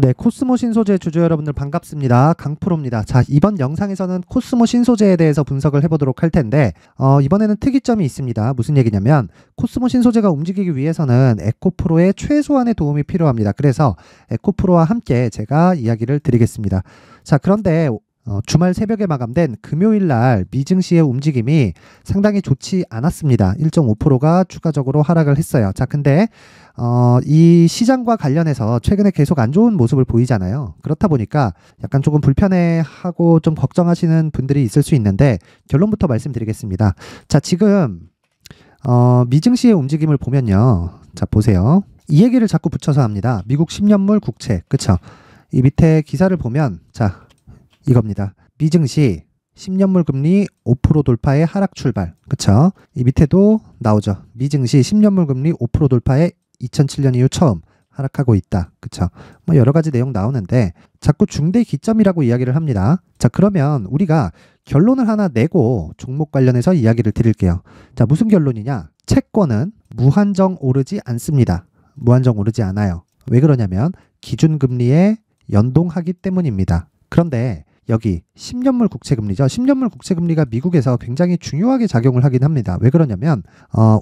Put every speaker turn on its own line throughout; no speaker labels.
네, 코스모 신소재 주주 여러분들 반갑습니다. 강프로입니다. 자, 이번 영상에서는 코스모 신소재에 대해서 분석을 해보도록 할 텐데 이번에는 특이점이 있습니다. 무슨 얘기냐면 코스모 신소재가 움직이기 위해서는 에코프로의 최소한의 도움이 필요합니다. 그래서 에코프로와 함께 제가 이야기를 드리겠습니다. 자, 그런데 주말 새벽에 마감된 금요일 날 미증시의 움직임이 상당히 좋지 않았습니다. 1.5%가 추가적으로 하락을 했어요. 자, 근데 이 시장과 관련해서 최근에 계속 안 좋은 모습을 보이잖아요. 그렇다 보니까 약간 조금 불편해하고 좀 걱정하시는 분들이 있을 수 있는데 결론부터 말씀드리겠습니다. 자, 지금 미증시의 움직임을 보면요. 자, 보세요. 이 얘기를 자꾸 붙여서 합니다. 미국 10년물 국채, 그쵸? 이 밑에 기사를 보면 자, 이겁니다. 미증시 10년물 금리 5% 돌파의 하락 출발. 그쵸? 이 밑에도 나오죠. 미증시 10년물 금리 5% 돌파의 2007년 이후 처음 하락하고 있다. 그쵸? 뭐 여러 가지 내용 나오는데 자꾸 중대 기점이라고 이야기를 합니다. 자, 그러면 우리가 결론을 하나 내고 종목 관련해서 이야기를 드릴게요. 자, 무슨 결론이냐? 채권은 무한정 오르지 않습니다. 무한정 오르지 않아요. 왜 그러냐면 기준금리에 연동하기 때문입니다. 그런데 여기 10년물 국채금리죠. 10년물 국채금리가 미국에서 굉장히 중요하게 작용을 하긴 합니다. 왜 그러냐면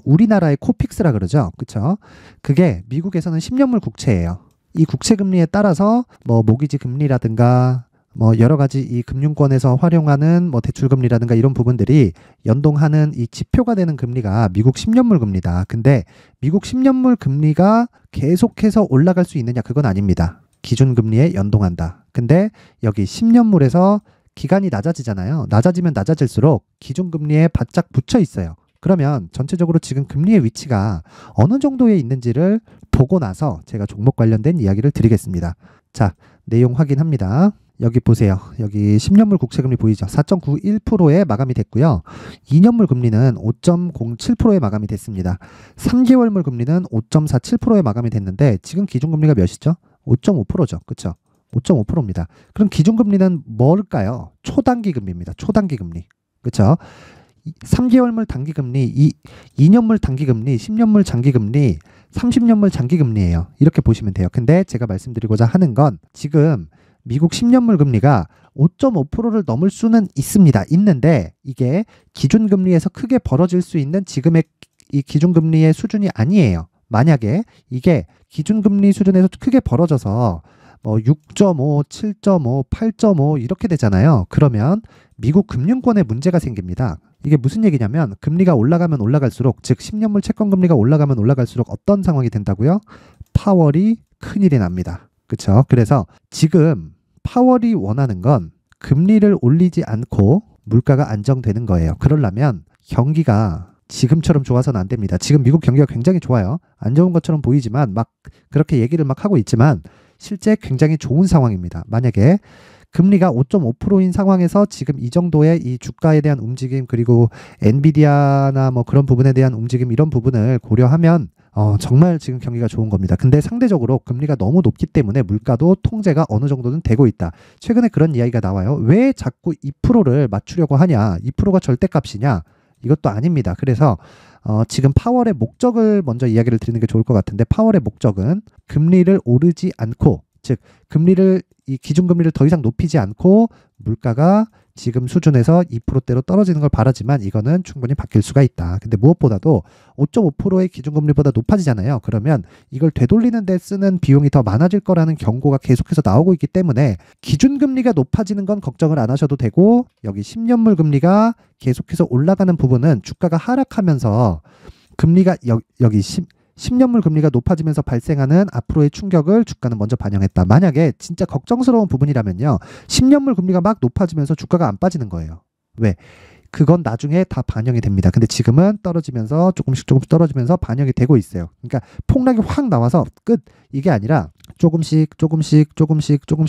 우리나라의 코픽스라 그러죠. 그쵸? 그게 미국에서는 10년물 국채예요. 이 국채금리에 따라서 뭐 모기지 금리라든가 뭐 여러 가지 이 금융권에서 활용하는 뭐 대출금리라든가 이런 부분들이 연동하는 이 지표가 되는 금리가 미국 10년물 금리다. 근데 미국 10년물 금리가 계속해서 올라갈 수 있느냐? 그건 아닙니다. 기준금리에 연동한다. 근데 여기 10년물에서 기간이 낮아지잖아요. 낮아지면 낮아질수록 기준금리에 바짝 붙여 있어요. 그러면 전체적으로 지금 금리의 위치가 어느 정도에 있는지를 보고 나서 제가 종목 관련된 이야기를 드리겠습니다. 자, 내용 확인합니다. 여기 보세요. 여기 10년물 국채금리 보이죠? 4.91%에 마감이 됐고요. 2년물 금리는 5.07%에 마감이 됐습니다. 3개월물 금리는 5.47%에 마감이 됐는데 지금 기준금리가 몇이죠? 5.5%죠. 그쵸? 5.5%입니다. 그럼 기준금리는 뭘까요? 초단기금리입니다. 초단기금리. 그쵸? 3개월물 단기금리, 2년물 단기금리, 10년물 장기금리, 30년물 장기금리예요. 이렇게 보시면 돼요. 근데 제가 말씀드리고자 하는 건 지금 미국 10년물 금리가 5.5%를 넘을 수는 있습니다. 있는데 이게 기준금리에서 크게 벌어질 수 있는 지금의 이 기준금리의 수준이 아니에요. 만약에 이게 기준금리 수준에서 크게 벌어져서 뭐 6.5, 7.5, 8.5 이렇게 되잖아요. 그러면 미국 금융권에 문제가 생깁니다. 이게 무슨 얘기냐면 금리가 올라가면 올라갈수록 즉 10년물 채권 금리가 올라가면 올라갈수록 어떤 상황이 된다고요? 파월이 큰일이 납니다. 그렇죠? 그래서 지금 파월이 원하는 건 금리를 올리지 않고 물가가 안정되는 거예요. 그러려면 경기가 지금처럼 좋아서는 안 됩니다. 지금 미국 경기가 굉장히 좋아요. 안 좋은 것처럼 보이지만 막 그렇게 얘기를 막 하고 있지만 실제 굉장히 좋은 상황입니다. 만약에 금리가 5.5%인 상황에서 지금 이 정도의 이 주가에 대한 움직임 그리고 엔비디아나 뭐 그런 부분에 대한 움직임 이런 부분을 고려하면 정말 지금 경기가 좋은 겁니다. 근데 상대적으로 금리가 너무 높기 때문에 물가도 통제가 어느 정도는 되고 있다. 최근에 그런 이야기가 나와요. 왜 자꾸 2%를 맞추려고 하냐? 2%가 절대값이냐? 이것도 아닙니다. 그래서 지금 파월의 목적을 먼저 이야기를 드리는 게 좋을 것 같은데 파월의 목적은 금리를 오르지 않고 즉 금리를 이 기준금리를 더 이상 높이지 않고 물가가 지금 수준에서 2%대로 떨어지는 걸 바라지만 이거는 충분히 바뀔 수가 있다. 근데 무엇보다도 5.5%의 기준금리보다 높아지잖아요. 그러면 이걸 되돌리는 데 쓰는 비용이 더 많아질 거라는 경고가 계속해서 나오고 있기 때문에 기준금리가 높아지는 건 걱정을 안 하셔도 되고 여기 10년물 금리가 계속해서 올라가는 부분은 주가가 하락하면서 금리가 여기 10년물 금리가 높아지면서 발생하는 앞으로의 충격을 주가는 먼저 반영했다. 만약에 진짜 걱정스러운 부분이라면요. 10년물 금리가 막 높아지면서 주가가 안 빠지는 거예요. 왜? 그건 나중에 다 반영이 됩니다. 근데 지금은 떨어지면서 조금씩 떨어지면서 반영이 되고 있어요. 그러니까 폭락이 확 나와서 끝! 이게 아니라 조금씩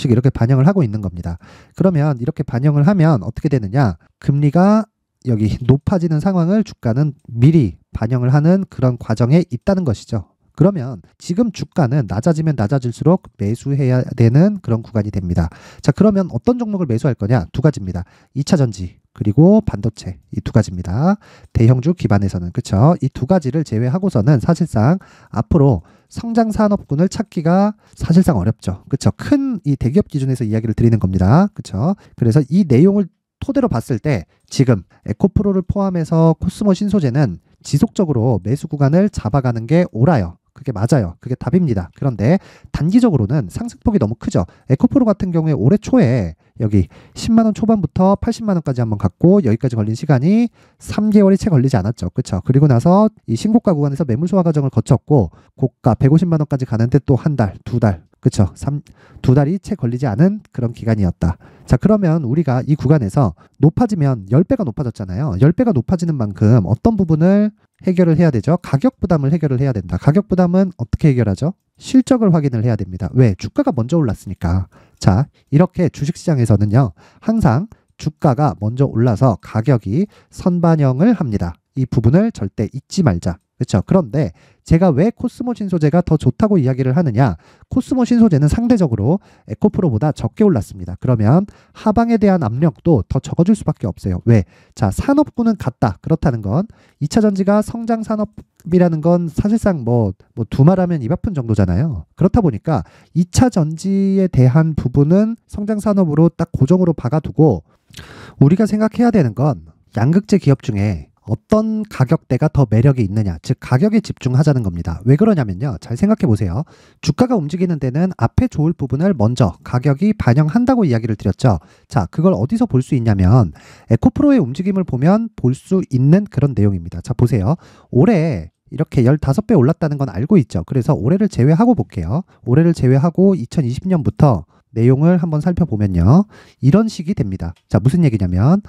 이렇게 반영을 하고 있는 겁니다. 그러면 이렇게 반영을 하면 어떻게 되느냐? 금리가 여기 높아지는 상황을 주가는 미리 반영을 하는 그런 과정에 있다는 것이죠. 그러면 지금 주가는 낮아지면 낮아질수록 매수해야 되는 그런 구간이 됩니다. 자, 그러면 어떤 종목을 매수할 거냐? 두 가지입니다. 2차 전지 그리고 반도체 이 두 가지입니다. 대형주 기반에서는 그렇죠. 이 두 가지를 제외하고서는 사실상 앞으로 성장 산업군을 찾기가 사실상 어렵죠. 그렇죠? 큰 이 대기업 기준에서 이야기를 드리는 겁니다. 그렇죠? 그래서 이 내용을 토대로 봤을 때 지금 에코프로를 포함해서 코스모 신소재는 지속적으로 매수 구간을 잡아가는 게 옳아요. 그게 맞아요. 그게 답입니다. 그런데 단기적으로는 상승폭이 너무 크죠. 에코프로 같은 경우에 올해 초에 여기 10만 원 초반부터 80만 원까지 한번 갔고 여기까지 걸린 시간이 3개월이 채 걸리지 않았죠. 그렇죠? 그리고 나서 이 신고가 구간에서 매물 소화 과정을 거쳤고 고가 150만 원까지 가는데 또 한 달, 두 달, 그렇죠? 두 달이 채 걸리지 않은 그런 기간이었다. 자, 그러면 우리가 이 구간에서 높아지면 10배가 높아졌잖아요. 10배가 높아지는 만큼 어떤 부분을 해결을 해야 되죠? 가격 부담을 해결을 해야 된다. 가격 부담은 어떻게 해결하죠? 실적을 확인을 해야 됩니다. 왜? 주가가 먼저 올랐으니까. 자, 이렇게 주식시장에서는요, 항상 주가가 먼저 올라서 가격이 선반영을 합니다. 이 부분을 절대 잊지 말자. 그렇죠? 그런데 제가 왜 코스모 신소재가 더 좋다고 이야기를 하느냐? 코스모 신소재는 상대적으로 에코프로보다 적게 올랐습니다. 그러면 하방에 대한 압력도 더 적어질 수밖에 없어요. 왜? 자, 산업군은 같다. 그렇다는 건 2차 전지가 성장 산업이라는 건 사실상 뭐 두말하면 입 아픈 정도잖아요. 그렇다 보니까 2차 전지에 대한 부분은 성장 산업으로 딱 고정으로 박아두고 우리가 생각해야 되는 건 양극재 기업 중에 어떤 가격대가 더 매력이 있느냐, 즉 가격에 집중하자는 겁니다. 왜 그러냐면요, 잘 생각해 보세요. 주가가 움직이는 데는 앞에 좋을 부분을 먼저 가격이 반영한다고 이야기를 드렸죠. 자, 그걸 어디서 볼 수 있냐면 에코프로의 움직임을 보면 볼 수 있는 그런 내용입니다. 자, 보세요. 올해 이렇게 15배 올랐다는 건 알고 있죠. 그래서 올해를 제외하고 볼게요. 올해를 제외하고 2020년부터 내용을 한번 살펴보면요, 이런 식이 됩니다. 자, 무슨 얘기냐면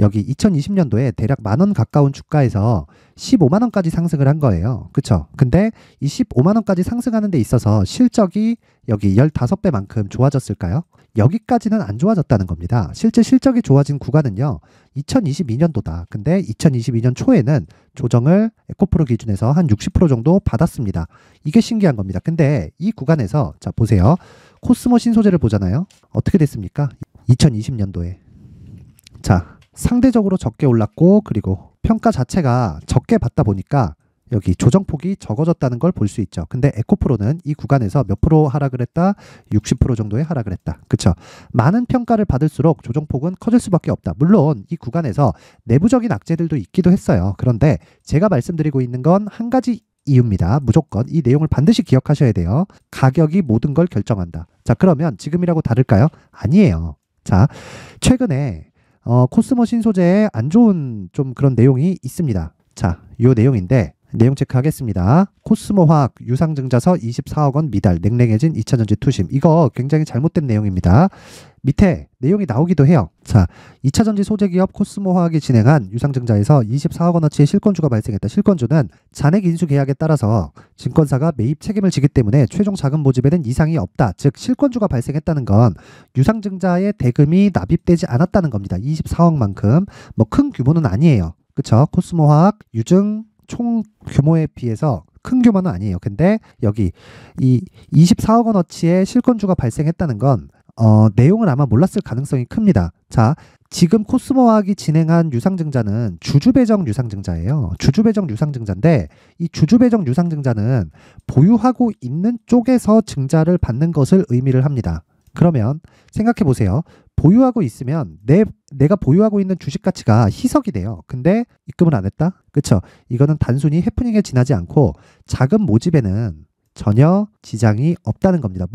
여기 2020년도에 대략 10,000원 가까운 주가에서 15만 원까지 상승을 한 거예요. 그쵸? 근데 이 15만 원까지 상승하는 데 있어서 실적이 여기 15배만큼 좋아졌을까요? 여기까지는 안 좋아졌다는 겁니다. 실제 실적이 좋아진 구간은요, 2022년도다. 근데 2022년 초에는 조정을 에코프로 기준에서 한 60% 정도 받았습니다. 이게 신기한 겁니다. 근데 이 구간에서 자, 보세요. 코스모 신소재를 보잖아요. 어떻게 됐습니까? 2020년도에. 자, 상대적으로 적게 올랐고 그리고 평가 자체가 적게 받다 보니까 여기 조정폭이 적어졌다는 걸 볼 수 있죠. 근데 에코프로는 이 구간에서 몇 프로 하락을 했다? 60% 정도의 하락을 했다. 그쵸? 많은 평가를 받을수록 조정폭은 커질 수밖에 없다. 물론 이 구간에서 내부적인 악재들도 있기도 했어요. 그런데 제가 말씀드리고 있는 건 한 가지 이유입니다. 무조건 이 내용을 반드시 기억하셔야 돼요. 가격이 모든 걸 결정한다. 자, 그러면 지금이라고 다를까요? 아니에요. 자, 최근에 코스모 신소재에 안 좋은 좀 그런 내용이 있습니다. 자, 요 내용인데 내용 체크하겠습니다. 코스모 화학 유상증자서 24억 원 미달 냉랭해진 2차전지 투심. 이거 굉장히 잘못된 내용입니다. 밑에 내용이 나오기도 해요. 자, 2차전지 소재기업 코스모 화학이 진행한 유상증자에서 24억 원어치의 실권주가 발생했다. 실권주는 잔액 인수 계약에 따라서 증권사가 매입 책임을 지기 때문에 최종 자금 모집에는 이상이 없다. 즉 실권주가 발생했다는 건 유상증자의 대금이 납입되지 않았다는 겁니다. 24억만큼 뭐 큰 규모는 아니에요. 그쵸? 코스모 화학 유증 총 규모에 비해서 큰 규모는 아니에요. 근데 여기 이 24억 원어치의 실권주가 발생했다는 건 내용을 아마 몰랐을 가능성이 큽니다. 자, 지금 코스모화학이 진행한 유상증자는 주주배정 유상증자예요. 주주배정 유상증자인데 이 주주배정 유상증자는 보유하고 있는 쪽에서 증자를 받는 것을 의미를 합니다. 그러면 생각해 보세요. 보유하고 있으면 내가 보유하고 있는 주식 가치가 희석이 돼요. 근데 입금을 안 했다? 그쵸? 이거는 단순히 해프닝에 지나지 않고 자금 모집에는 전혀 지장이 없다는 겁니다.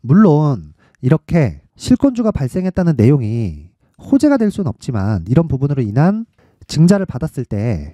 물론 이렇게 실권주가 발생했다는 내용이 호재가 될 수는 없지만 이런 부분으로 인한 증자를 받았을 때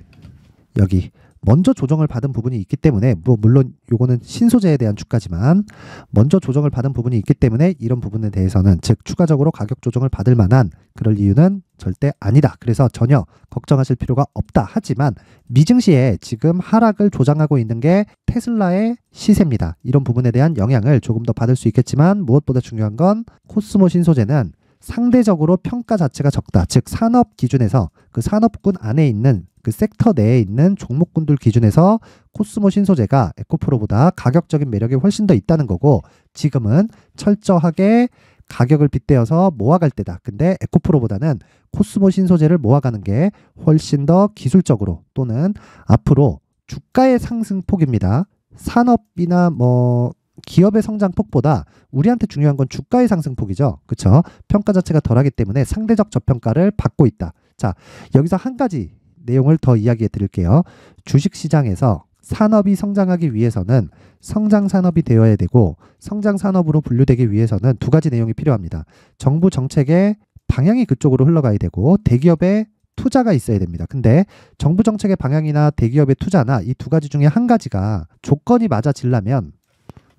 여기 먼저 조정을 받은 부분이 있기 때문에 물론 요거는 신소재에 대한 주가지만 먼저 조정을 받은 부분이 있기 때문에 이런 부분에 대해서는 즉 추가적으로 가격 조정을 받을 만한 그럴 이유는 절대 아니다. 그래서 전혀 걱정하실 필요가 없다. 하지만 미증시에 지금 하락을 조장하고 있는 게 테슬라의 시세입니다. 이런 부분에 대한 영향을 조금 더 받을 수 있겠지만 무엇보다 중요한 건 코스모 신소재는 상대적으로 평가 자체가 적다. 즉 산업 기준에서 그 산업군 안에 있는 그 섹터 내에 있는 종목군들 기준에서 코스모 신소재가 에코프로보다 가격적인 매력이 훨씬 더 있다는 거고 지금은 철저하게 가격을 빗대어서 모아갈 때다. 근데 에코프로보다는 코스모 신소재를 모아가는 게 훨씬 더 기술적으로 또는 앞으로 주가의 상승폭입니다. 산업이나 뭐 기업의 성장폭보다 우리한테 중요한 건 주가의 상승폭이죠. 그쵸? 평가 자체가 덜하기 때문에 상대적 저평가를 받고 있다. 자, 여기서 한 가지 내용을 더 이야기해 드릴게요. 주식시장에서 산업이 성장하기 위해서는 성장 산업이 되어야 되고 성장 산업으로 분류되기 위해서는 두 가지 내용이 필요합니다. 정부 정책의 방향이 그쪽으로 흘러가야 되고 대기업의 투자가 있어야 됩니다. 근데 정부 정책의 방향이나 대기업의 투자나 이 두 가지 중에 한 가지가 조건이 맞아지려면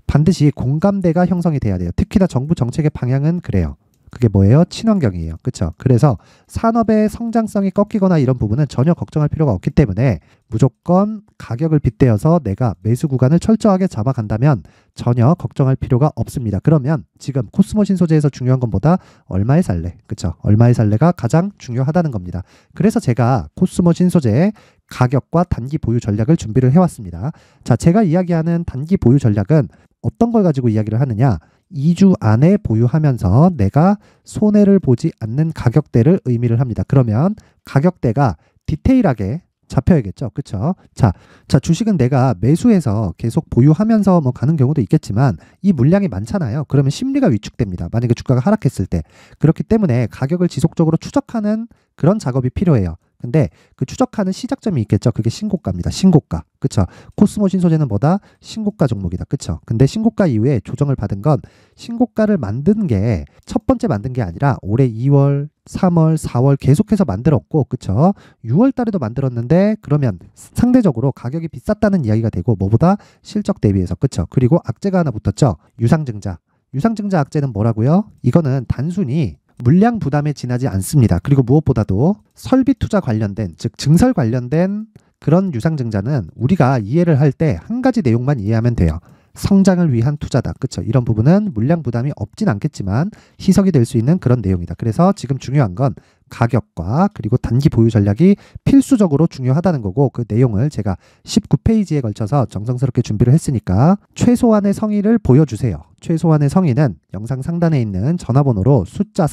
반드시 공감대가 형성이 돼야 돼요. 특히나 정부 정책의 방향은 그래요. 그게 뭐예요? 친환경이에요. 그렇죠? 그래서 산업의 성장성이 꺾이거나 이런 부분은 전혀 걱정할 필요가 없기 때문에 무조건 가격을 빗대어서 내가 매수 구간을 철저하게 잡아간다면 전혀 걱정할 필요가 없습니다. 그러면 지금 코스모 신소재에서 중요한 건 뭐다? 얼마에 살래? 그렇죠? 얼마에 살래가 가장 중요하다는 겁니다. 그래서 제가 코스모 신소재의 가격과 단기 보유 전략을 준비를 해왔습니다. 자, 제가 이야기하는 단기 보유 전략은 어떤 걸 가지고 이야기를 하느냐? 2주 안에 보유하면서 내가 손해를 보지 않는 가격대를 의미를 합니다. 그러면 가격대가 디테일하게 잡혀야겠죠. 그렇죠? 자, 주식은 내가 매수해서 계속 보유하면서 뭐 가는 경우도 있겠지만 이 물량이 많잖아요. 그러면 심리가 위축됩니다. 만약에 주가가 하락했을 때. 그렇기 때문에 가격을 지속적으로 추적하는 그런 작업이 필요해요. 근데 그 추적하는 시작점이 있겠죠. 그게 신고가입니다. 신고가. 그쵸? 코스모 신소재는 뭐다? 신고가 종목이다. 그쵸? 근데 신고가 이후에 조정을 받은 건 신고가를 만든 게 첫 번째 만든 게 아니라 올해 2월, 3월, 4월 계속해서 만들었고, 그쵸? 6월 달에도 만들었는데 그러면 상대적으로 가격이 비쌌다는 이야기가 되고 뭐보다 실적 대비해서. 그쵸? 그리고 악재가 하나 붙었죠. 유상증자. 유상증자 악재는 뭐라고요? 이거는 단순히 물량 부담에 지나지 않습니다. 그리고 무엇보다도 설비 투자 관련된, 즉 증설 관련된 그런 유상증자는 우리가 이해를 할 때 한 가지 내용만 이해하면 돼요. 성장을 위한 투자다. 그렇죠? 이런 부분은 물량 부담이 없진 않겠지만 희석이 될 수 있는 그런 내용이다. 그래서 지금 중요한 건 가격과 그리고 단기 보유 전략이 필수적으로 중요하다는 거고 그 내용을 제가 19페이지에 걸쳐서 정성스럽게 준비를 했으니까 최소한의 성의를 보여주세요. 최소한의 성의는 영상 상단에 있는 전화번호로 숫자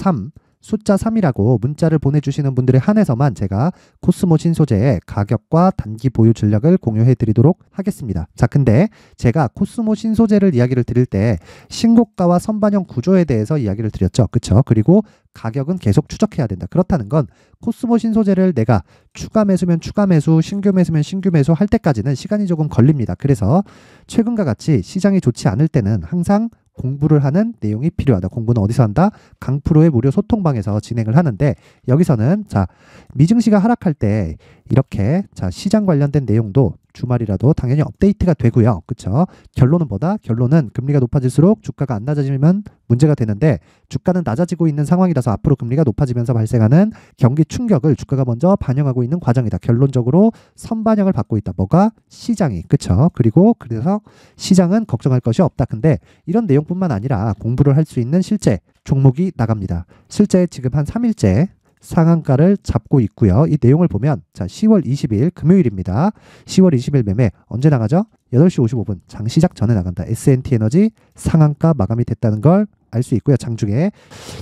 3이라고 문자를 보내주시는 분들에 한해서만 제가 코스모 신소재의 가격과 단기 보유 전략을 공유해 드리도록 하겠습니다. 자, 근데 제가 코스모 신소재를 이야기를 드릴 때 신고가와 선반영 구조에 대해서 이야기를 드렸죠. 그쵸? 그리고 가격은 계속 추적해야 된다. 그렇다는 건 코스모 신소재를 내가 추가 매수면 추가 매수, 신규 매수면 신규 매수 할 때까지는 시간이 조금 걸립니다. 그래서 최근과 같이 시장이 좋지 않을 때는 항상 공부를 하는 내용이 필요하다. 공부는 어디서 한다? 강프로의 무료 소통방에서 진행을 하는데 여기서는 자, 미증시가 하락할 때 이렇게 자, 시장 관련된 내용도 주말이라도 당연히 업데이트가 되고요. 그쵸? 결론은 뭐다? 결론은 금리가 높아질수록 주가가 안 낮아지면 문제가 되는데 주가는 낮아지고 있는 상황이라서 앞으로 금리가 높아지면서 발생하는 경기 충격을 주가가 먼저 반영하고 있는 과정이다. 결론적으로 선반영을 받고 있다. 뭐가? 시장이. 그쵸? 그리고 그래서 시장은 걱정할 것이 없다. 근데 이런 내용뿐만 아니라 공부를 할 수 있는 실제 종목이 나갑니다. 실제 지금 한 3일째 상한가를 잡고 있고요. 이 내용을 보면 자, 10월 20일 금요일입니다. 10월 20일 매매 언제 나가죠? 8시 55분 장 시작 전에 나간다. S&T 에너지 상한가 마감이 됐다는 걸 알 수 있고요. 장중에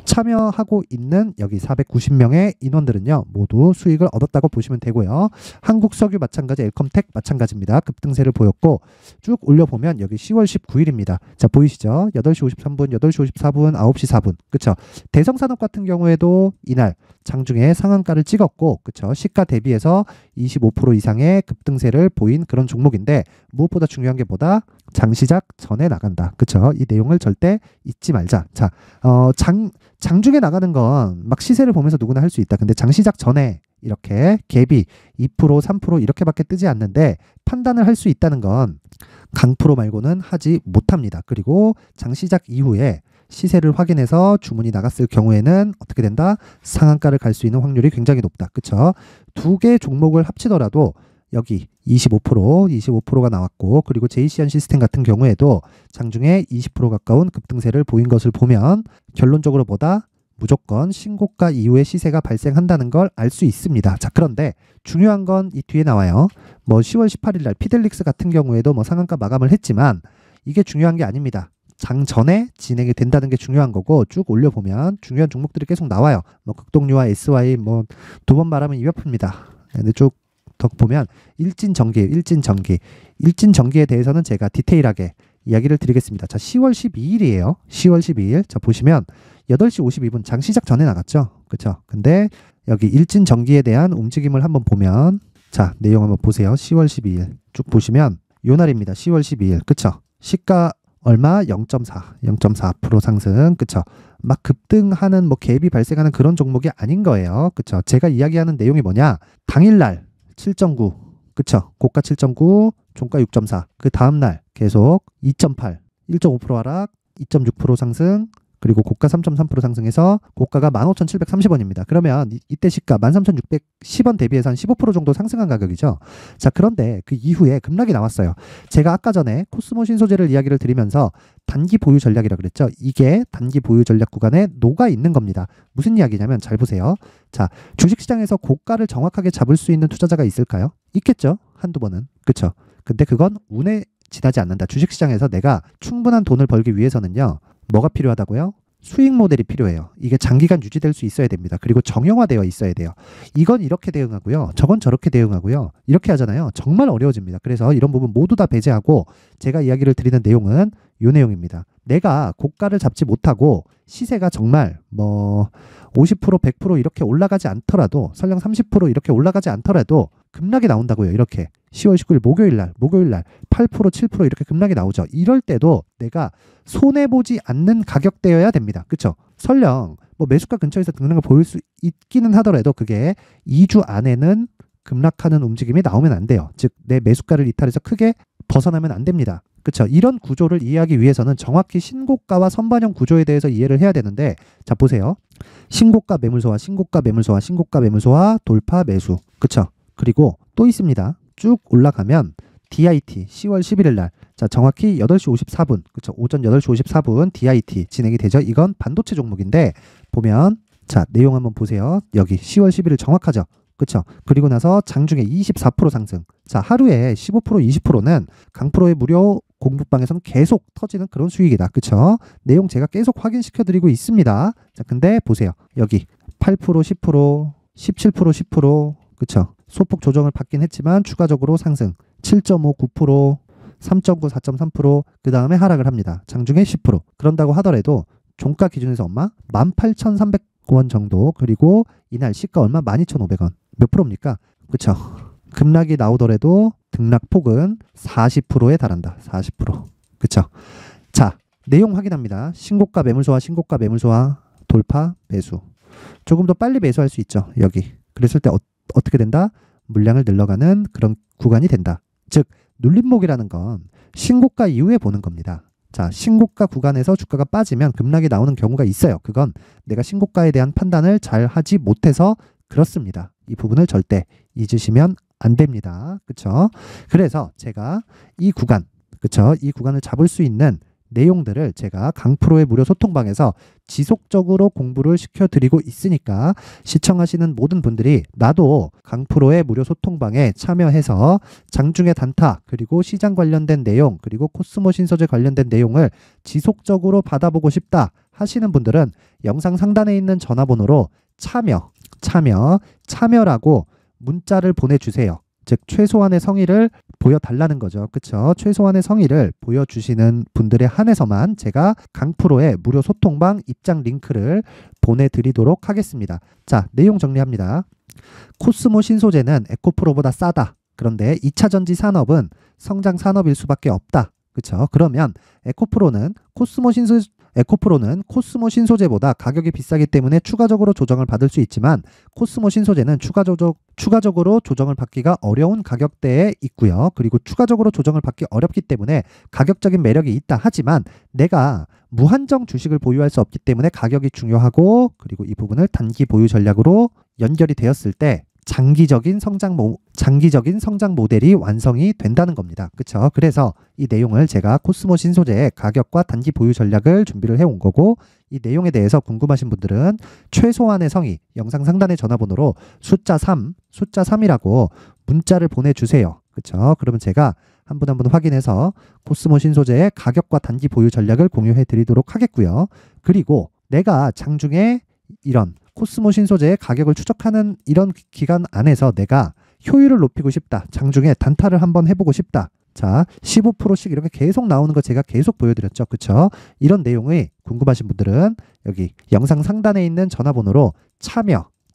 참여하고 있는 여기 490명의 인원들은요. 모두 수익을 얻었다고 보시면 되고요. 한국석유 마찬가지, 엘컴텍 마찬가지입니다. 급등세를 보였고 쭉 올려보면 여기 10월 19일입니다. 자, 보이시죠? 8시 53분, 8시 54분, 9시 4분. 그쵸? 대성산업 같은 경우에도 이날 장중에 상한가를 찍었고 그쵸? 시가 대비해서 25% 이상의 급등세를 보인 그런 종목인데 무엇보다 중요한 게 뭐다? 장시작 전에 나간다. 그쵸? 이 내용을 절대 잊지 말자. 자, 장중에 나가는 건 막 시세를 보면서 누구나 할 수 있다. 근데 장시작 전에 이렇게 갭이 2%, 3% 이렇게밖에 뜨지 않는데 판단을 할 수 있다는 건 강프로 말고는 하지 못합니다. 그리고 장시작 이후에 시세를 확인해서 주문이 나갔을 경우에는 어떻게 된다? 상한가를 갈 수 있는 확률이 굉장히 높다. 그쵸? 두 개 종목을 합치더라도 여기 25%가 나왔고 그리고 JCN 시스템 같은 경우에도 장중에 20% 가까운 급등세를 보인 것을 보면 결론적으로 뭐다? 무조건 신고가 이후에 시세가 발생한다는 걸 알 수 있습니다. 자, 그런데 중요한 건 이 뒤에 나와요. 뭐 10월 18일 날 피델릭스 같은 경우에도 뭐 상한가 마감을 했지만 이게 중요한 게 아닙니다. 장 전에 진행이 된다는 게 중요한 거고 쭉 올려보면 중요한 종목들이 계속 나와요. 뭐 극동유와 SY 뭐 두 번 말하면 입 아픕니다. 근데 쭉 더 보면 일진전기예요. 일진전기. 일진전기에 대해서는 제가 디테일하게 이야기를 드리겠습니다. 자, 10월 12일이에요. 10월 12일. 자, 보시면 8시 52분 장 시작 전에 나갔죠. 그쵸? 근데 여기 일진전기에 대한 움직임을 한번 보면 자, 내용 한번 보세요. 10월 12일 쭉 보시면 요 날입니다. 10월 12일. 그쵸? 시가 얼마? 0.4% 상승. 그쵸? 막 급등하는 뭐 갭이 발생하는 그런 종목이 아닌 거예요. 그쵸? 제가 이야기하는 내용이 뭐냐? 당일날 7.9. 그쵸? 고가 7.9, 종가 6.4. 그 다음날 계속 2.8, 1.5% 하락, 2.6% 상승, 그리고 고가 3.3% 상승해서 고가가 15,730원입니다. 그러면 이때 시가 13,610원 대비해서 한 15% 정도 상승한 가격이죠. 자, 그런데 그 이후에 급락이 나왔어요. 제가 아까 전에 코스모 신소재를 이야기를 드리면서 단기 보유 전략이라 그랬죠. 이게 단기 보유 전략 구간에 녹아 있는 겁니다. 무슨 이야기냐면 잘 보세요. 자, 주식시장에서 고가를 정확하게 잡을 수 있는 투자자가 있을까요? 있겠죠. 한두 번은. 그렇죠. 근데 그건 운에 지나지 않는다. 주식시장에서 내가 충분한 돈을 벌기 위해서는요. 뭐가 필요하다고요? 수익 모델이 필요해요. 이게 장기간 유지될 수 있어야 됩니다. 그리고 정형화되어 있어야 돼요. 이건 이렇게 대응하고요. 저건 저렇게 대응하고요. 이렇게 하잖아요. 정말 어려워집니다. 그래서 이런 부분 모두 다 배제하고 제가 이야기를 드리는 내용은 이 내용입니다. 내가 고가를 잡지 못하고 시세가 정말 뭐 50%, 100% 이렇게 올라가지 않더라도 설령 30% 이렇게 올라가지 않더라도 급락이 나온다고요. 이렇게 10월 19일 목요일 날 8%, 7% 이렇게 급락이 나오죠. 이럴 때도 내가 손해보지 않는 가격대여야 됩니다. 그렇죠? 설령 뭐 매수가 근처에서 등락을 보일 수 있기는 하더라도 그게 2주 안에는 급락하는 움직임이 나오면 안 돼요. 즉 내 매수가를 이탈해서 크게 벗어나면 안 됩니다. 그렇죠? 이런 구조를 이해하기 위해서는 정확히 신고가와 선반영 구조에 대해서 이해를 해야 되는데 자 보세요. 신고가 매물소와 신고가 매물소와 신고가 매물소와 돌파 매수. 그렇죠? 그리고 또 있습니다. 쭉 올라가면 DIT 10월 11일 날 자 정확히 8시 54분 그렇죠? 오전 8시 54분 DIT 진행이 되죠. 이건 반도체 종목인데 보면 자 내용 한번 보세요. 여기 10월 11일 정확하죠. 그렇죠? 그리고 나서 장중에 24% 상승. 자 하루에 15%, 20%는 강프로의 무료 공부방에서는 계속 터지는 그런 수익이다. 그렇죠? 내용 제가 계속 확인시켜 드리고 있습니다. 자 근데 보세요. 여기 8%, 10%, 17%, 10% 그렇죠? 소폭 조정을 받긴 했지만 추가적으로 상승 7.5, 9%, 3.9, 4.3%, 그 다음에 하락을 합니다. 장중에 10%. 그런다고 하더라도 종가 기준에서 얼마? 18,300원 정도. 그리고 이날 시가 얼마? 12,500원. 몇 프로입니까? 그쵸? 급락이 나오더라도 등락폭은 40%에 달한다. 40%. 그쵸? 자, 내용 확인합니다. 신고가 매물소와 신고가 매물소와 돌파 매수. 조금 더 빨리 매수할 수 있죠. 여기. 그랬을 때 어떻게 된다? 물량을 늘러가는 그런 구간이 된다. 즉 눌림목이라는 건 신고가 이후에 보는 겁니다. 자, 신고가 구간에서 주가가 빠지면 급락이 나오는 경우가 있어요. 그건 내가 신고가에 대한 판단을 잘 하지 못해서 그렇습니다. 이 부분을 절대 잊으시면 안 됩니다. 그쵸? 그래서 제가 이 구간, 그쵸? 이 구간을 잡을 수 있는 내용들을 제가 강프로의 무료 소통방에서 지속적으로 공부를 시켜드리고 있으니까 시청하시는 모든 분들이 나도 강프로의 무료 소통방에 참여해서 장중의 단타 그리고 시장 관련된 내용 그리고 코스모 신소재 관련된 내용을 지속적으로 받아보고 싶다 하시는 분들은 영상 상단에 있는 전화번호로 참여라고 문자를 보내주세요. 즉 최소한의 성의를 보여달라는 거죠. 그쵸? 최소한의 성의를 보여주시는 분들에 한해서만 제가 강프로의 무료 소통방 입장 링크를 보내드리도록 하겠습니다. 자, 내용 정리합니다. 코스모 신소재는 에코프로보다 싸다. 그런데 2차 전지 산업은 성장 산업일 수밖에 없다. 그쵸? 그러면 에코프로는 코스모 신소재보다 가격이 비싸기 때문에 추가적으로 조정을 받을 수 있지만 코스모 신소재는 추가적으로 조정을 받기가 어려운 가격대에 있고요. 그리고 추가적으로 조정을 받기 어렵기 때문에 가격적인 매력이 있다. 하지만 내가 무한정 주식을 보유할 수 없기 때문에 가격이 중요하고 그리고 이 부분을 단기 보유 전략으로 연결이 되었을 때 장기적인 성장 모델이 완성이 된다는 겁니다. 그렇죠? 그래서 이 내용을 제가 코스모 신소재의 가격과 단기 보유 전략을 준비를 해온 거고 이 내용에 대해서 궁금하신 분들은 최소한의 성의 영상 상단의 전화번호로 숫자 3이라고 문자를 보내주세요. 그렇죠? 그러면 제가 한 분 한 분 확인해서 코스모 신소재의 가격과 단기 보유 전략을 공유해 드리도록 하겠고요. 그리고 내가 장중에 이런 코스모 신소재의 가격을 추적하는 이런 기간 안에서 내가 효율을 높이고 싶다. 장중에 단타를 한번 해보고 싶다. 자, 15%씩 이렇게 계속 나오는 거 제가 계속 보여드렸죠. 그쵸? 이런 내용이 궁금하신 분들은 여기 영상 상단에 있는 전화번호로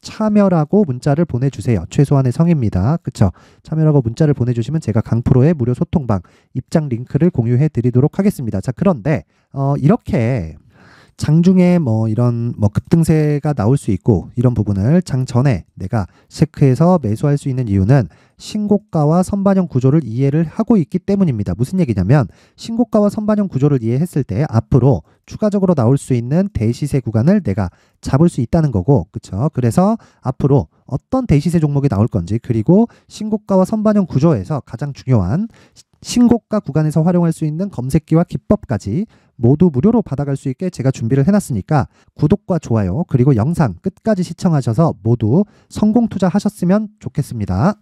참여라고 문자를 보내주세요. 최소한의 성입니다. 그쵸? 참여라고 문자를 보내주시면 제가 강프로의 무료 소통방 입장 링크를 공유해 드리도록 하겠습니다. 자, 그런데 이렇게 장중에 이런 급등세가 나올 수 있고 이런 부분을 장 전에 내가 체크해서 매수할 수 있는 이유는 신고가와 선반영 구조를 이해를 하고 있기 때문입니다. 무슨 얘기냐면 신고가와 선반영 구조를 이해했을 때 앞으로 추가적으로 나올 수 있는 대시세 구간을 내가 잡을 수 있다는 거고, 그쵸? 그래서 앞으로 어떤 대시세 종목이 나올 건지, 그리고 신고가와 선반영 구조에서 가장 중요한 신고가 구간에서 활용할 수 있는 검색기와 기법까지 모두 무료로 받아갈 수 있게 제가 준비를 해놨으니까 구독과 좋아요 그리고 영상 끝까지 시청하셔서 모두 성공 투자하셨으면 좋겠습니다.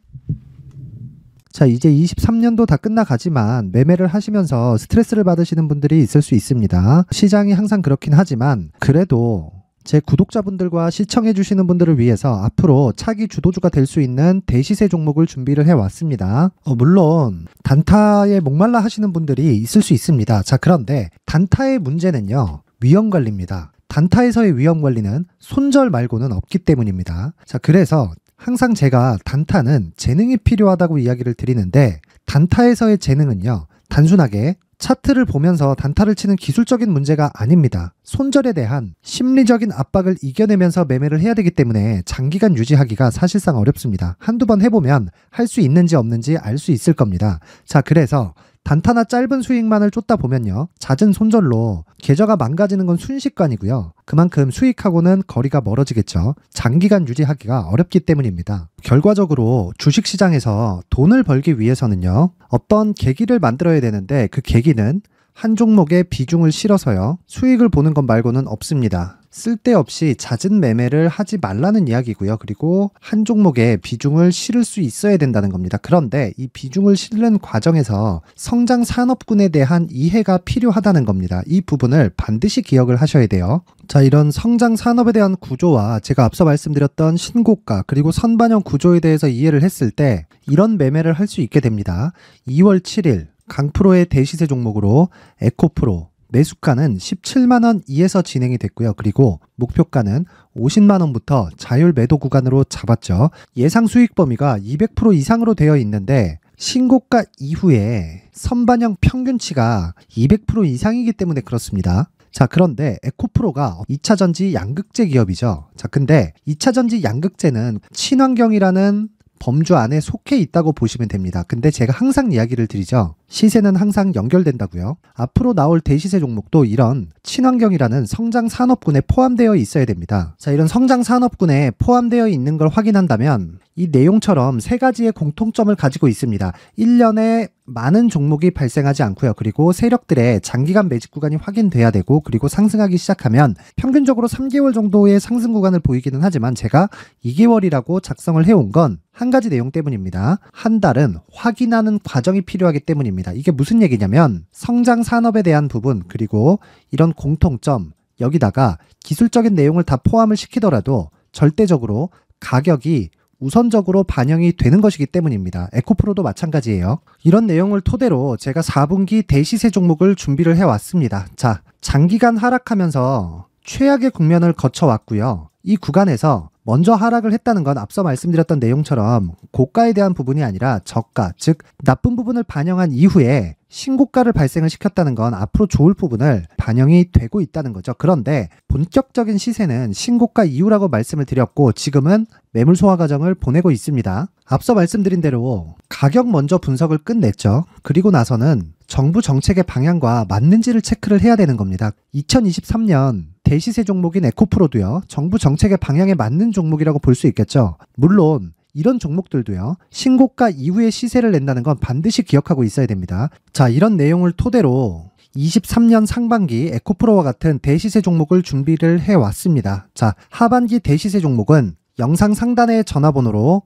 자, 이제 23년도 다 끝나가지만 매매를 하시면서 스트레스를 받으시는 분들이 있을 수 있습니다. 시장이 항상 그렇긴 하지만 그래도 제 구독자분들과 시청해 주시는 분들을 위해서 앞으로 차기 주도주가 될 수 있는 대시세 종목을 준비를 해왔습니다. 물론 단타에 목말라 하시는 분들이 있을 수 있습니다. 자, 그런데 단타의 문제는요, 위험관리입니다. 단타에서의 위험관리는 손절 말고는 없기 때문입니다. 자, 그래서 항상 제가 단타는 재능이 필요하다고 이야기를 드리는데 단타에서의 재능은요, 단순하게 차트를 보면서 단타를 치는 기술적인 문제가 아닙니다. 손절에 대한 심리적인 압박을 이겨내면서 매매를 해야 되기 때문에 장기간 유지하기가 사실상 어렵습니다. 한두 번 해보면 할 수 있는지 없는지 알 수 있을 겁니다. 자, 그래서 단타나 짧은 수익만을 쫓다 보면요, 잦은 손절로 계좌가 망가지는 건 순식간이고요. 그만큼 수익하고는 거리가 멀어지겠죠. 장기간 유지하기가 어렵기 때문입니다. 결과적으로 주식시장에서 돈을 벌기 위해서는요, 어떤 계기를 만들어야 되는데 그 계기는 한 종목에 비중을 실어서요, 수익을 보는 것 말고는 없습니다. 쓸데없이 잦은 매매를 하지 말라는 이야기고요. 그리고 한 종목에 비중을 실을 수 있어야 된다는 겁니다. 그런데 이 비중을 실는 과정에서 성장 산업군에 대한 이해가 필요하다는 겁니다. 이 부분을 반드시 기억을 하셔야 돼요. 자, 이런 성장 산업에 대한 구조와 제가 앞서 말씀드렸던 신고가 그리고 선반영 구조에 대해서 이해를 했을 때 이런 매매를 할 수 있게 됩니다. 2월 7일 강프로의 대시세 종목으로 에코프로 매수가는 17만원 이에서 진행이 됐고요. 그리고 목표가는 50만원부터 자율 매도 구간으로 잡았죠. 예상 수익 범위가 200% 이상으로 되어 있는데 신고가 이후에 선반영 평균치가 200% 이상이기 때문에 그렇습니다. 자, 그런데 에코프로가 2차전지 양극재 기업이죠. 자, 근데 2차전지 양극재는 친환경이라는 범주 안에 속해 있다고 보시면 됩니다. 근데 제가 항상 이야기를 드리죠. 시세는 항상 연결된다고요. 앞으로 나올 대시세 종목도 이런 친환경이라는 성장 산업군에 포함되어 있어야 됩니다. 자, 이런 성장 산업군에 포함되어 있는 걸 확인한다면 이 내용처럼 세 가지의 공통점을 가지고 있습니다. 1년에 많은 종목이 발생하지 않고요. 그리고 세력들의 장기간 매집 구간이 확인돼야 되고, 그리고 상승하기 시작하면 평균적으로 3개월 정도의 상승 구간을 보이기는 하지만 제가 2개월이라고 작성을 해온 건 한 가지 내용 때문입니다. 한 달은 확인하는 과정이 필요하기 때문입니다. 이게 무슨 얘기냐면 성장 산업에 대한 부분, 그리고 이런 공통점, 여기다가 기술적인 내용을 다 포함을 시키더라도 절대적으로 가격이 우선적으로 반영이 되는 것이기 때문입니다. 에코프로도 마찬가지예요. 이런 내용을 토대로 제가 4분기 대시세 종목을 준비를 해왔습니다. 자, 장기간 하락하면서 최악의 국면을 거쳐왔고요. 이 구간에서 먼저 하락을 했다는 건 앞서 말씀드렸던 내용처럼 고가에 대한 부분이 아니라 저가, 즉 나쁜 부분을 반영한 이후에 신고가를 발생을 시켰다는 건 앞으로 좋을 부분을 반영이 되고 있다는 거죠. 그런데 본격적인 시세는 신고가 이후라고 말씀을 드렸고 지금은 매물 소화 과정을 보내고 있습니다. 앞서 말씀드린 대로 가격 먼저 분석을 끝냈죠. 그리고 나서는 정부 정책의 방향과 맞는지를 체크를 해야 되는 겁니다. 2023년 대시세 종목인 에코프로도요, 정부 정책의 방향에 맞는 종목이라고 볼 수 있겠죠. 물론 이런 종목들도요, 신고가 이후에 시세를 낸다는 건 반드시 기억하고 있어야 됩니다. 자, 이런 내용을 토대로 23년 상반기 에코프로와 같은 대시세 종목을 준비를 해왔습니다. 자, 하반기 대시세 종목은 영상 상단의 전화번호로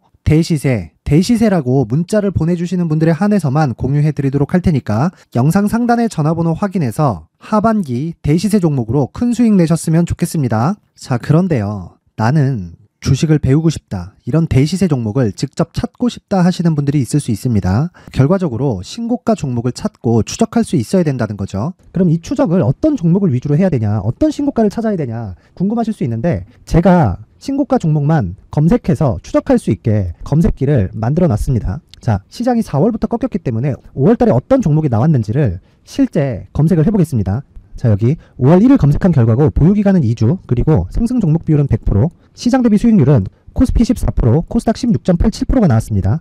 대시세라고 문자를 보내주시는 분들에 한해서만 공유해 드리도록 할 테니까 영상 상단의 전화번호 확인해서 하반기 대시세 종목으로 큰 수익 내셨으면 좋겠습니다. 자, 그런데요, 나는 주식을 배우고 싶다, 이런 대시세 종목을 직접 찾고 싶다 하시는 분들이 있을 수 있습니다. 결과적으로 신고가 종목을 찾고 추적할 수 있어야 된다는 거죠. 그럼 이 추적을 어떤 종목을 위주로 해야 되냐, 어떤 신고가를 찾아야 되냐 궁금하실 수 있는데, 제가 신고가 종목만 검색해서 추적할 수 있게 검색기를 만들어 놨습니다. 자, 시장이 4월부터 꺾였기 때문에 5월달에 어떤 종목이 나왔는지를 실제 검색을 해보겠습니다. 자, 여기 5월 1일 검색한 결과고 보유기간은 2주, 그리고 상승 종목 비율은 100%, 시장 대비 수익률은 코스피 14%, 코스닥 16.87%가 나왔습니다.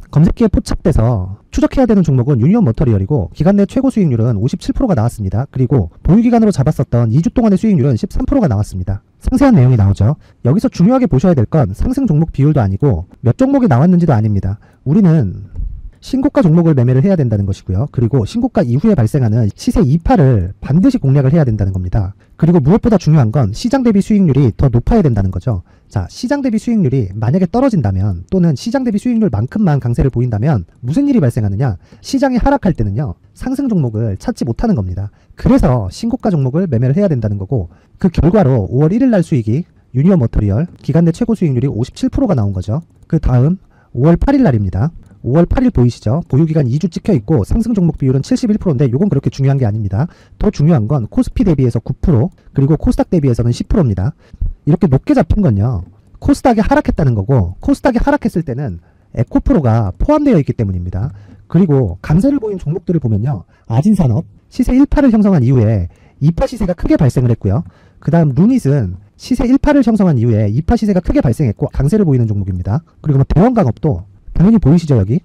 검색기에 포착돼서 추적해야 되는 종목은 유니온 머터리얼이고 기간 내 최고 수익률은 57%가 나왔습니다. 그리고 보유기간으로 잡았었던 2주 동안의 수익률은 13%가 나왔습니다. 상세한 내용이 나오죠. 여기서 중요하게 보셔야 될 건 상승 종목 비율도 아니고 몇 종목이 나왔는지도 아닙니다. 우리는 신고가 종목을 매매를 해야 된다는 것이고요. 그리고 신고가 이후에 발생하는 시세 이파를 반드시 공략을 해야 된다는 겁니다. 그리고 무엇보다 중요한 건 시장 대비 수익률이 더 높아야 된다는 거죠. 자, 시장 대비 수익률이 만약에 떨어진다면, 또는 시장 대비 수익률만큼만 강세를 보인다면 무슨 일이 발생하느냐? 시장이 하락할 때는요, 상승 종목을 찾지 못하는 겁니다. 그래서 신고가 종목을 매매를 해야 된다는 거고, 그 결과로 5월 1일 날 수익이 유니온 머터리얼 기간 내 최고 수익률이 57%가 나온 거죠. 그 다음 5월 8일 날입니다. 5월 8일 보이시죠? 보유기간 2주 찍혀 있고 상승 종목 비율은 71%인데 이건 그렇게 중요한 게 아닙니다. 더 중요한 건 코스피 대비해서 9%, 그리고 코스닥 대비해서는 10%입니다. 이렇게 높게 잡힌 건요, 코스닥이 하락했다는 거고, 코스닥이 하락했을 때는 에코프로가 포함되어 있기 때문입니다. 그리고 강세를 보인 종목들을 보면요, 아진산업 시세 1파를 형성한 이후에 2파 시세가 크게 발생을 했고요. 그 다음 루닛은 시세 1파를 형성한 이후에 2파 시세가 크게 발생했고 강세를 보이는 종목입니다. 그리고 뭐 대원강업도 당연히 보이시죠? 여기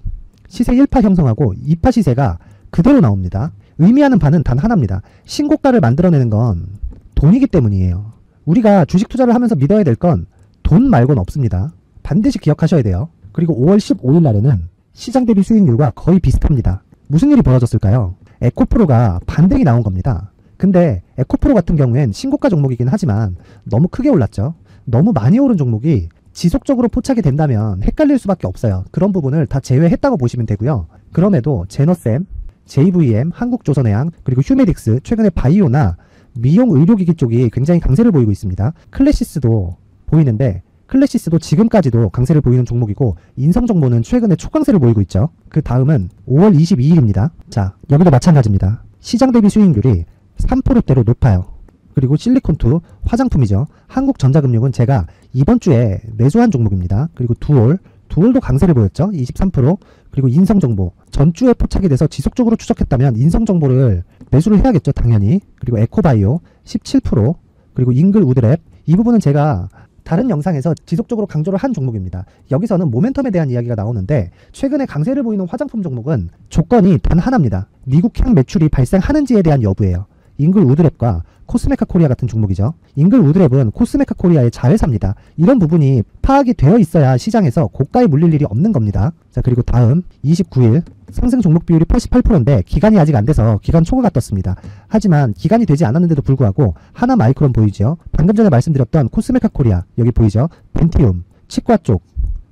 시세 1파 형성하고 2파 시세가 그대로 나옵니다. 의미하는 바는 단 하나입니다. 신고가를 만들어내는 건 돈이기 때문이에요. 우리가 주식 투자를 하면서 믿어야 될 건 돈 말고는 없습니다. 반드시 기억하셔야 돼요. 그리고 5월 15일 날에는 시장 대비 수익률과 거의 비슷합니다. 무슨 일이 벌어졌을까요? 에코프로가 반등이 나온 겁니다. 근데 에코프로 같은 경우엔 신고가 종목이긴 하지만 너무 크게 올랐죠. 너무 많이 오른 종목이 지속적으로 포착이 된다면 헷갈릴 수밖에 없어요. 그런 부분을 다 제외했다고 보시면 되고요. 그럼에도 제너셈, JVM, 한국조선해양, 그리고 휴메딕스, 최근에 바이오나 미용 의료기기 쪽이 굉장히 강세를 보이고 있습니다. 클래시스도 보이는데, 클래시스도 지금까지도 강세를 보이는 종목이고, 인성정보는 최근에 초강세를 보이고 있죠. 그 다음은 5월 22일입니다. 자, 여기도 마찬가지입니다. 시장 대비 수익률이 3%대로 높아요. 그리고 실리콘2 화장품이죠. 한국전자금융은 제가 이번 주에 매수한 종목입니다. 그리고 두올도 강세를 보였죠. 23%. 그리고 인성정보 전주에 포착이 돼서 지속적으로 추적했다면 인성정보를 매수를 해야겠죠, 당연히. 그리고 에코바이오 17%. 그리고 잉글우드랩, 이 부분은 제가 다른 영상에서 지속적으로 강조를 한 종목입니다. 여기서는 모멘텀에 대한 이야기가 나오는데, 최근에 강세를 보이는 화장품 종목은 조건이 단 하나입니다. 미국향 매출이 발생하는지에 대한 여부예요. 잉글우드랩과 코스메카 코리아 같은 종목이죠. 잉글우드랩은 코스메카 코리아의 자회사입니다. 이런 부분이 파악이 되어 있어야 시장에서 고가에 물릴 일이 없는 겁니다. 자, 그리고 다음 29일 상승 종목 비율이 88%인데 기간이 아직 안 돼서 기간 초과가 떴습니다. 하지만 기간이 되지 않았는데도 불구하고 하나 마이크론 보이죠. 방금 전에 말씀드렸던 코스메카 코리아 여기 보이죠. 벤티움, 치과 쪽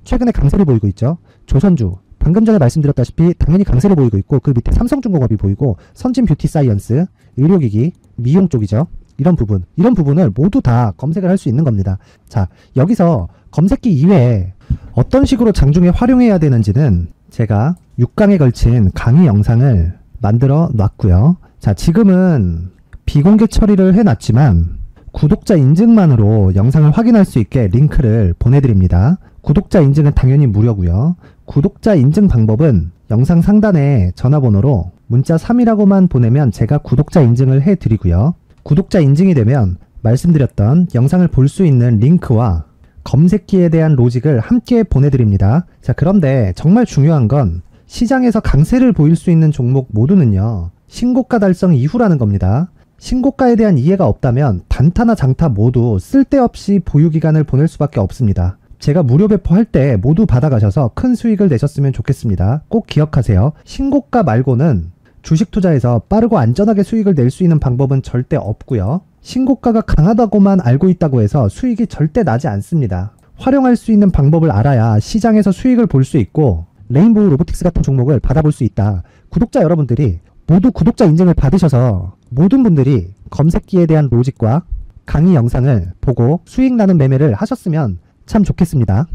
최근에 강세를 보이고 있죠. 조선주 방금 전에 말씀드렸다시피 당연히 강세를 보이고 있고, 그 밑에 삼성중공업이 보이고, 선진 뷰티 사이언스, 의료기기, 미용 쪽이죠. 이런 부분을 모두 다 검색을 할 수 있는 겁니다. 자, 여기서 검색기 이외에 어떤 식으로 장중에 활용해야 되는지는 제가 6강에 걸친 강의 영상을 만들어 놨고요. 자, 지금은 비공개 처리를 해놨지만 구독자 인증만으로 영상을 확인할 수 있게 링크를 보내드립니다. 구독자 인증은 당연히 무료고요. 구독자 인증 방법은 영상 상단에 전화번호로 문자 3이라고만 보내면 제가 구독자 인증을 해드리고요. 구독자 인증이 되면 말씀드렸던 영상을 볼 수 있는 링크와 검색기에 대한 로직을 함께 보내드립니다. 자, 그런데 정말 중요한 건 시장에서 강세를 보일 수 있는 종목 모두는요, 신고가 달성 이후라는 겁니다. 신고가에 대한 이해가 없다면 단타나 장타 모두 쓸데없이 보유기간을 보낼 수밖에 없습니다. 제가 무료 배포할 때 모두 받아가셔서 큰 수익을 내셨으면 좋겠습니다. 꼭 기억하세요. 신고가 말고는 주식 투자에서 빠르고 안전하게 수익을 낼 수 있는 방법은 절대 없고요. 신고가가 강하다고만 알고 있다고 해서 수익이 절대 나지 않습니다. 활용할 수 있는 방법을 알아야 시장에서 수익을 볼 수 있고 레인보우 로보틱스 같은 종목을 받아볼 수 있다. 구독자 여러분들이 모두 구독자 인증을 받으셔서 모든 분들이 검색기에 대한 로직과 강의 영상을 보고 수익 나는 매매를 하셨으면 참 좋겠습니다.